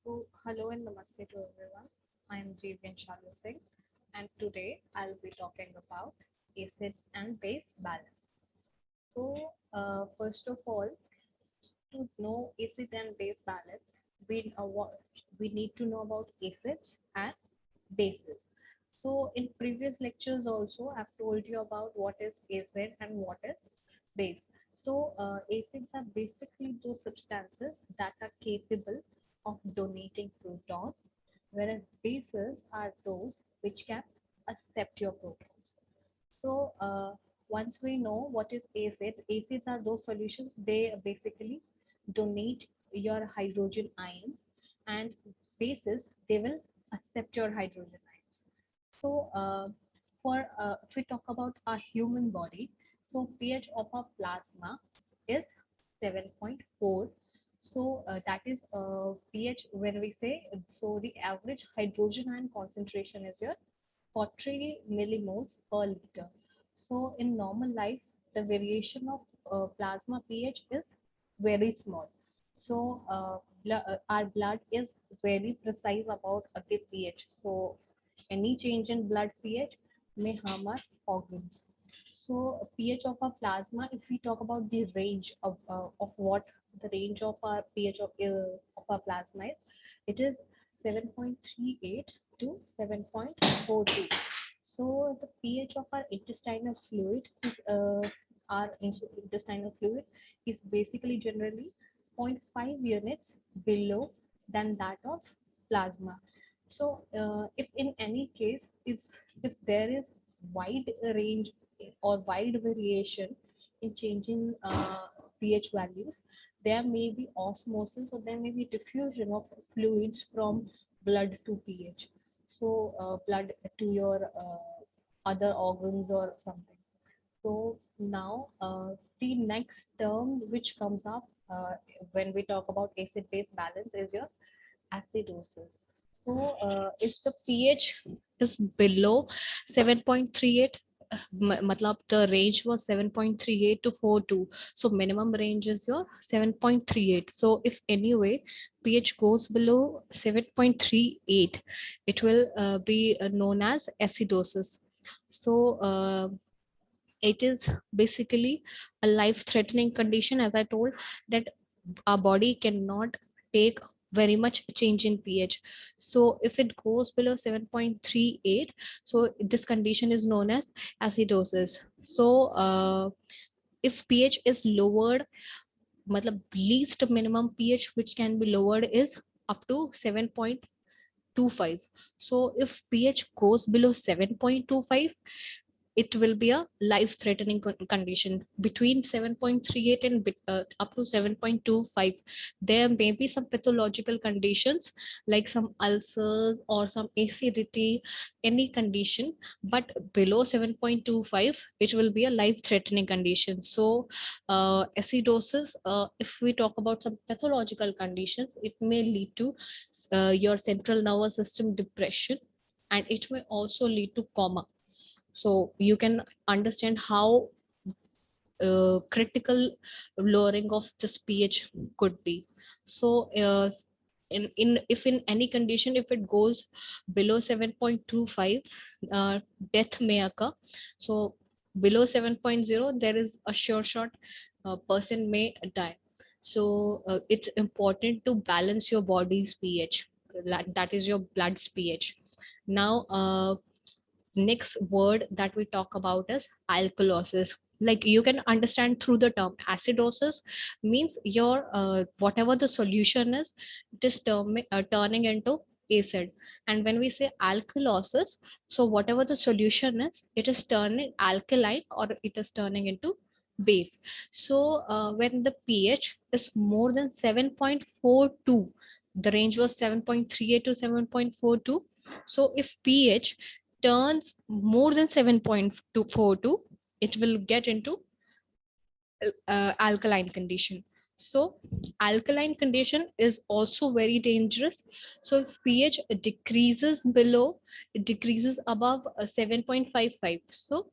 So, hello and namaste to everyone. I am Jeevan Shalu Singh, and today I'll be talking about acid and base balance. So, first of all, to know acid and base balance, we need to know about acids and bases. So, in previous lectures also, I've told you about what is acid and what is base. So, acids are basically those substances that are capable of donating protons, whereas bases are those which can accept your protons. So, once we know what is acids are those solutions, they basically donate your hydrogen ions, and bases, they will accept your hydrogen ions. So, if we talk about our human body, so pH of our plasma is 7.4. So that is pH when we say, so the average hydrogen ion concentration is your 40 millimoles per liter. So in normal life, the variation of plasma pH is very small. So our blood is very precise about the pH. So any change in blood pH may harm our organs. So pH of our plasma, if we talk about the range of what the range of our pH of our plasma is, it is 7.38 to 7.42. So the pH of our intestinal fluid is intestinal fluid is basically generally zero point 0.5 units below than that of plasma. So if in any case, if there is wide range or wide variation in changing pH values, there may be osmosis or there may be diffusion of fluids from blood to pH. So blood to your other organs or something. So now the next term which comes up when we talk about acid-base balance is your acidosis. So if the pH is below 7.38, matlab the range was 7.38 to 42. So minimum range is your 7.38. So if anyway pH goes below 7.38, it will be known as acidosis. So it is basically a life-threatening condition, as I told, that our body cannot take very much change in pH. So if it goes below 7.38, so this condition is known as acidosis. So if pH is lowered, matlab least minimum pH which can be lowered is up to 7.25. So if pH goes below 7.25, it will be a life-threatening condition. Between 7.38 and up to 7.25, there may be some pathological conditions like some ulcers or some acidity, any condition, but below 7.25, it will be a life-threatening condition. So acidosis, if we talk about some pathological conditions, it may lead to your central nervous system depression, and it may also lead to coma. So you can understand how critical lowering of this pH could be. So in if in any condition, if it goes below 7.25, death may occur. So below 7.0, there is a sure shot person may die. So it's important to balance your body's pH. That is your blood's pH. Now next word that we talk about is alkalosis. Like you can understand through the term acidosis means your whatever the solution is, it is turning into acid. And when we say alkalosis, so whatever the solution is, it is turning alkaline or it is turning into base. So when the pH is more than 7.42, the range was 7.38 to 7.42. So if pH turns more than 7.242, it will get into alkaline condition. So alkaline condition is also very dangerous. So if pH decreases below, it decreases above 7.55, so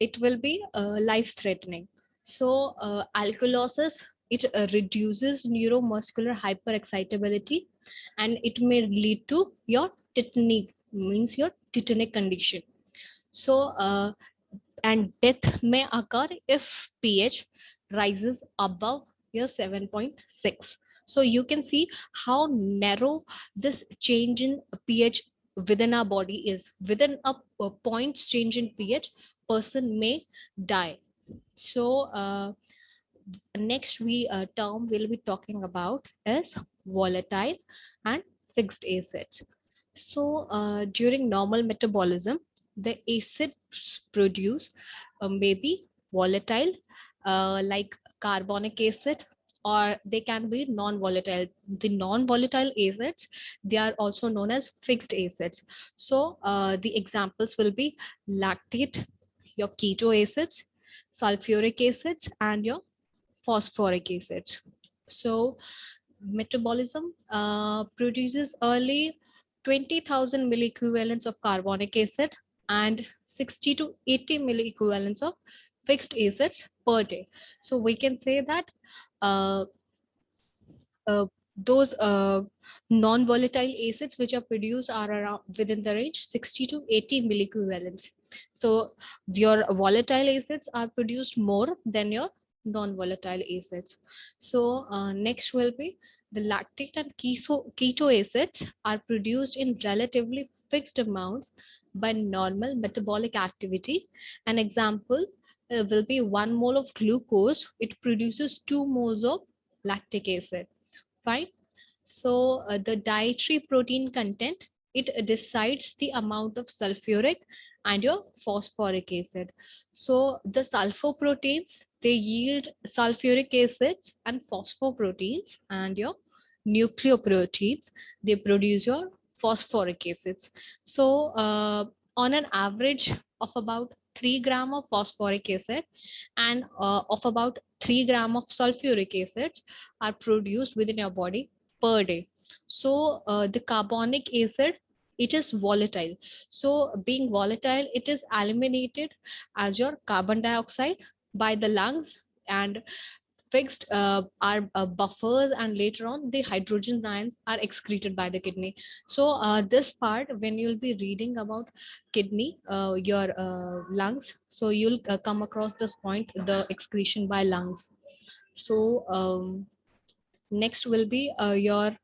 it will be life threatening. So alkalosis it reduces neuromuscular hyperexcitability, and it may lead to your tetany, means your tetanic condition. So, and death may occur if pH rises above your 7.6. So you can see how narrow this change in pH within our body is. Within a point's change in pH, person may die. So next term we'll be talking about is volatile and fixed acids. So during normal metabolism, the acids produced may be volatile, like carbonic acid, or they can be non-volatile. The non-volatile acids, they are also known as fixed acids. So the examples will be lactate, your keto acids, sulfuric acids, and your phosphoric acids. So metabolism produces early 20,000 milliequivalents of carbonic acid and 60 to 80 milliequivalents of fixed acids per day. So we can say that uh, uh, those non-volatile acids which are produced are around within the range 60 to 80 milliequivalents. So your volatile acids are produced more than your non-volatile acids. So next will be the lactate and keto acids are produced in relatively fixed amounts by normal metabolic activity. An example will be 1 mole of glucose. It produces 2 moles of lactic acid. Fine. So the dietary protein content, it decides the amount of sulfuric and your phosphoric acid. So the sulfoproteins, they yield sulfuric acids, and phosphoproteins and your nucleoproteins, they produce your phosphoric acids. So on an average of about 3 gram of phosphoric acid and of about 3 gram of sulfuric acids are produced within your body per day. So the carbonic acid, it is volatile. So being volatile, it is eliminated as your carbon dioxide by the lungs, and fixed are buffers, and later on the hydrogen ions are excreted by the kidney. So this part, when you'll be reading about kidney, your lungs, so you'll come across this point, the excretion by lungs. So next will be your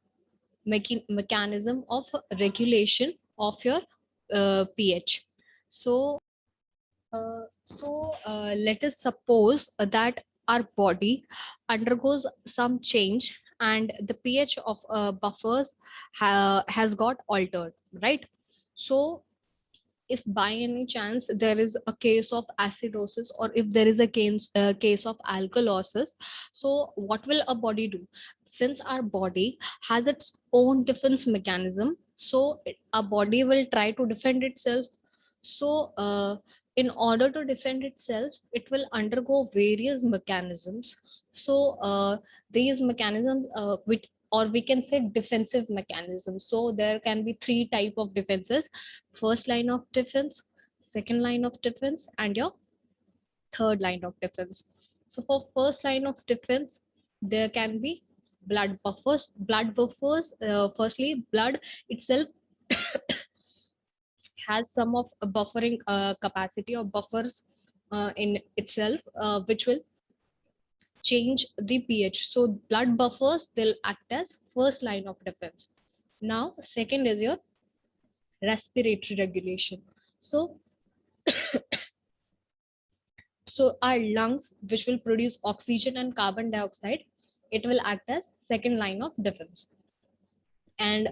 mechanism of regulation of your pH. So let us suppose that our body undergoes some change and the pH of buffers has got altered, right? So if by any chance there is a case of acidosis, or if there is a case of alkalosis, so what will a body do? Since our body has its own defense mechanism, so our body will try to defend itself. So in order to defend itself, it will undergo various mechanisms. So these mechanisms which, or we can say defensive mechanisms, so there can be three type of defenses: first line of defense, second line of defense, and your third line of defense. So for first line of defense, there can be blood buffers. Blood buffers, firstly, blood itself has some of a buffering capacity or buffers in itself, which will change the pH. So blood buffers, they'll act as first line of defense. Now, second is your respiratory regulation. So our lungs, which will produce oxygen and carbon dioxide, it will act as second line of defense. And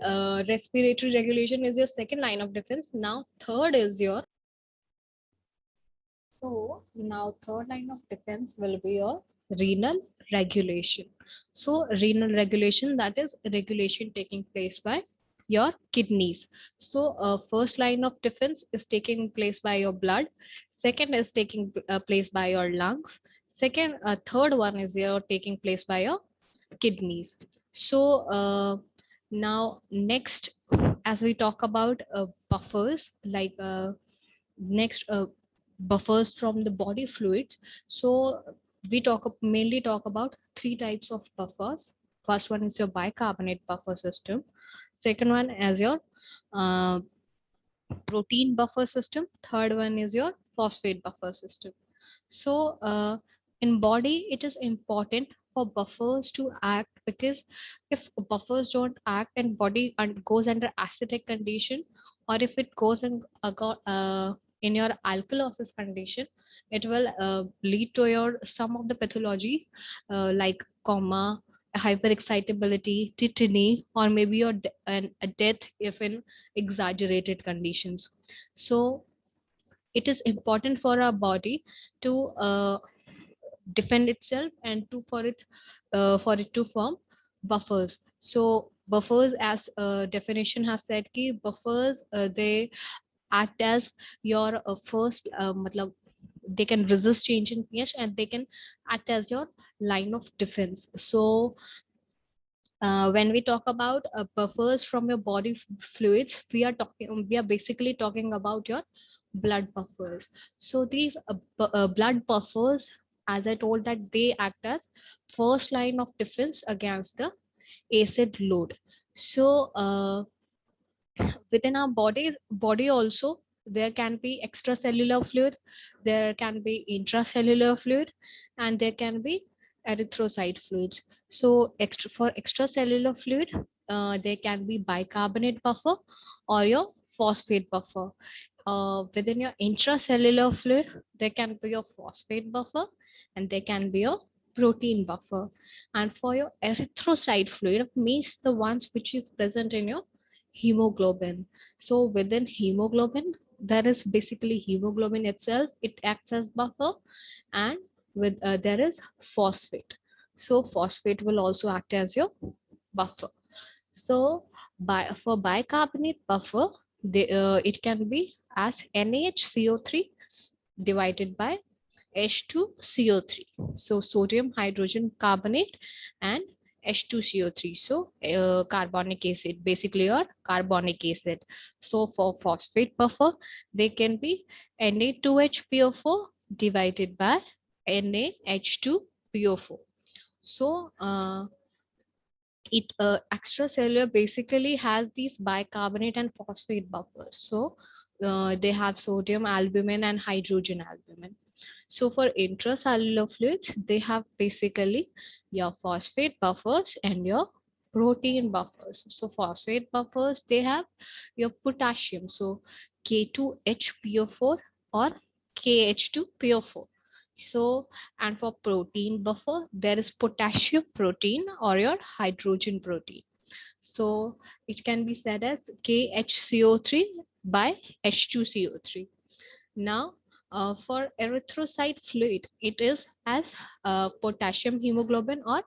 respiratory regulation is your second line of defense. Now third is your, so now third line of defense will be your renal regulation. So renal regulation, that is regulation taking place by your kidneys. So first line of defense is taking place by your blood. Second is taking place by your lungs. Third one is your taking place by your kidneys. So now next, as we talk about buffers, like next buffers from the body fluids. So we mainly talk about three types of buffers. First one is your bicarbonate buffer system. Second one is your uh, protein buffer system. Third one is your phosphate buffer system. So in body, it is important for buffers to act, because if buffers don't act and body goes under acidic condition, or if it goes in your alkalosis condition, it will lead to your some of the pathologies like coma, hyperexcitability, tetany, or maybe a death if in exaggerated conditions. So it is important for our body to defend itself and to for it to form buffers. So buffers, as definition has said, ki buffers they act as your first matlab, they can resist change in pH, and they can act as your line of defense. So when we talk about buffers from your body fluids, we are basically talking about your blood buffers. So these blood buffers, as I told, that they act as first line of defense against the acid load. So within our body also, there can be extracellular fluid, there can be intracellular fluid, and there can be erythrocyte fluids. So for extracellular fluid, there can be bicarbonate buffer or your phosphate buffer. Within your intracellular fluid, there can be your phosphate buffer and there can be your protein buffer. And for your erythrocyte fluid, means the ones which is present in your hemoglobin. So within hemoglobin, there is basically hemoglobin itself, it acts as buffer, and with there is phosphate. So phosphate will also act as your buffer. So for bicarbonate buffer, it can be as NaHCO3 divided by H2CO3. So sodium hydrogen carbonate and H2CO3. So carbonic acid, basically your carbonic acid. So for phosphate buffer, they can be Na2HPO4 divided by NaH2PO4. So it extracellular basically has these bicarbonate and phosphate buffers. So they have sodium albumin and hydrogen albumin. So for intracellular fluids, they have basically your phosphate buffers and your protein buffers. So phosphate buffers, they have your potassium. So K2HPO4 or KH2PO4. So, and for protein buffer, there is potassium protein or your hydrogen protein. So it can be said as KHCO3 by H2CO3. Now, for erythrocyte fluid, it is as potassium hemoglobin or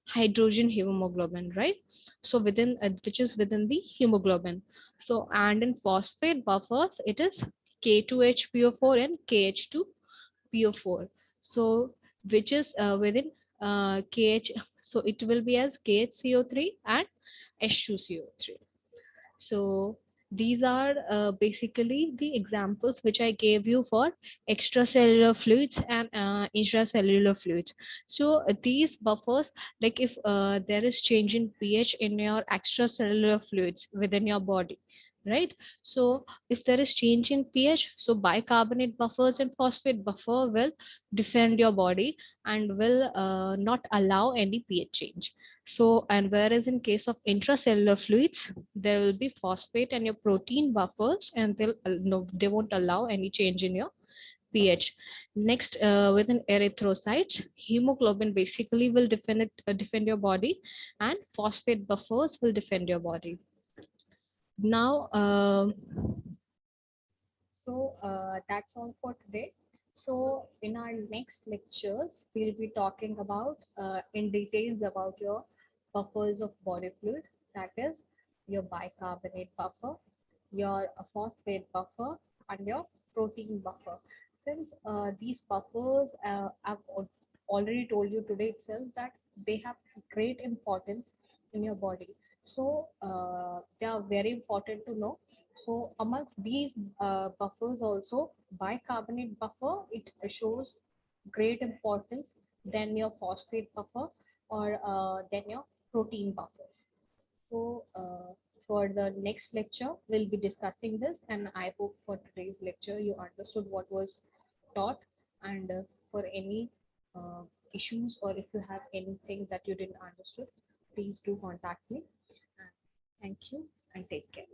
hydrogen hemoglobin, right? So within which is within the hemoglobin. So and in phosphate buffers, it is K2HPO4 and KH2PO4. So which is within KH. So it will be as KHCO3 and H2CO3. So these are basically the examples which I gave you for extracellular fluids and intracellular fluids. So these buffers, like if there is change in pH in your extracellular fluids within your body, right? So if there is change in pH, so bicarbonate buffers and phosphate buffer will defend your body and will not allow any pH change. So, and whereas in case of intracellular fluids, there will be phosphate and your protein buffers, and they'll no, they won't allow any change in your pH. Next, within erythrocytes, hemoglobin basically will defend your body, and phosphate buffers will defend your body. Now, that's all for today. So in our next lectures, we'll be talking about in details about your buffers of body fluid, that is your bicarbonate buffer, your phosphate buffer, and your protein buffer. Since these buffers, already told you today itself that they have great importance in your body. So they are very important to know. So amongst these buffers also, bicarbonate buffer, it shows great importance then your phosphate buffer, or then your protein buffers. So for the next lecture, we'll be discussing this, and I hope for today's lecture you understood what was taught. And for any uh, issues, or if you have anything that you didn't understood, please do contact me. And thank you and take care.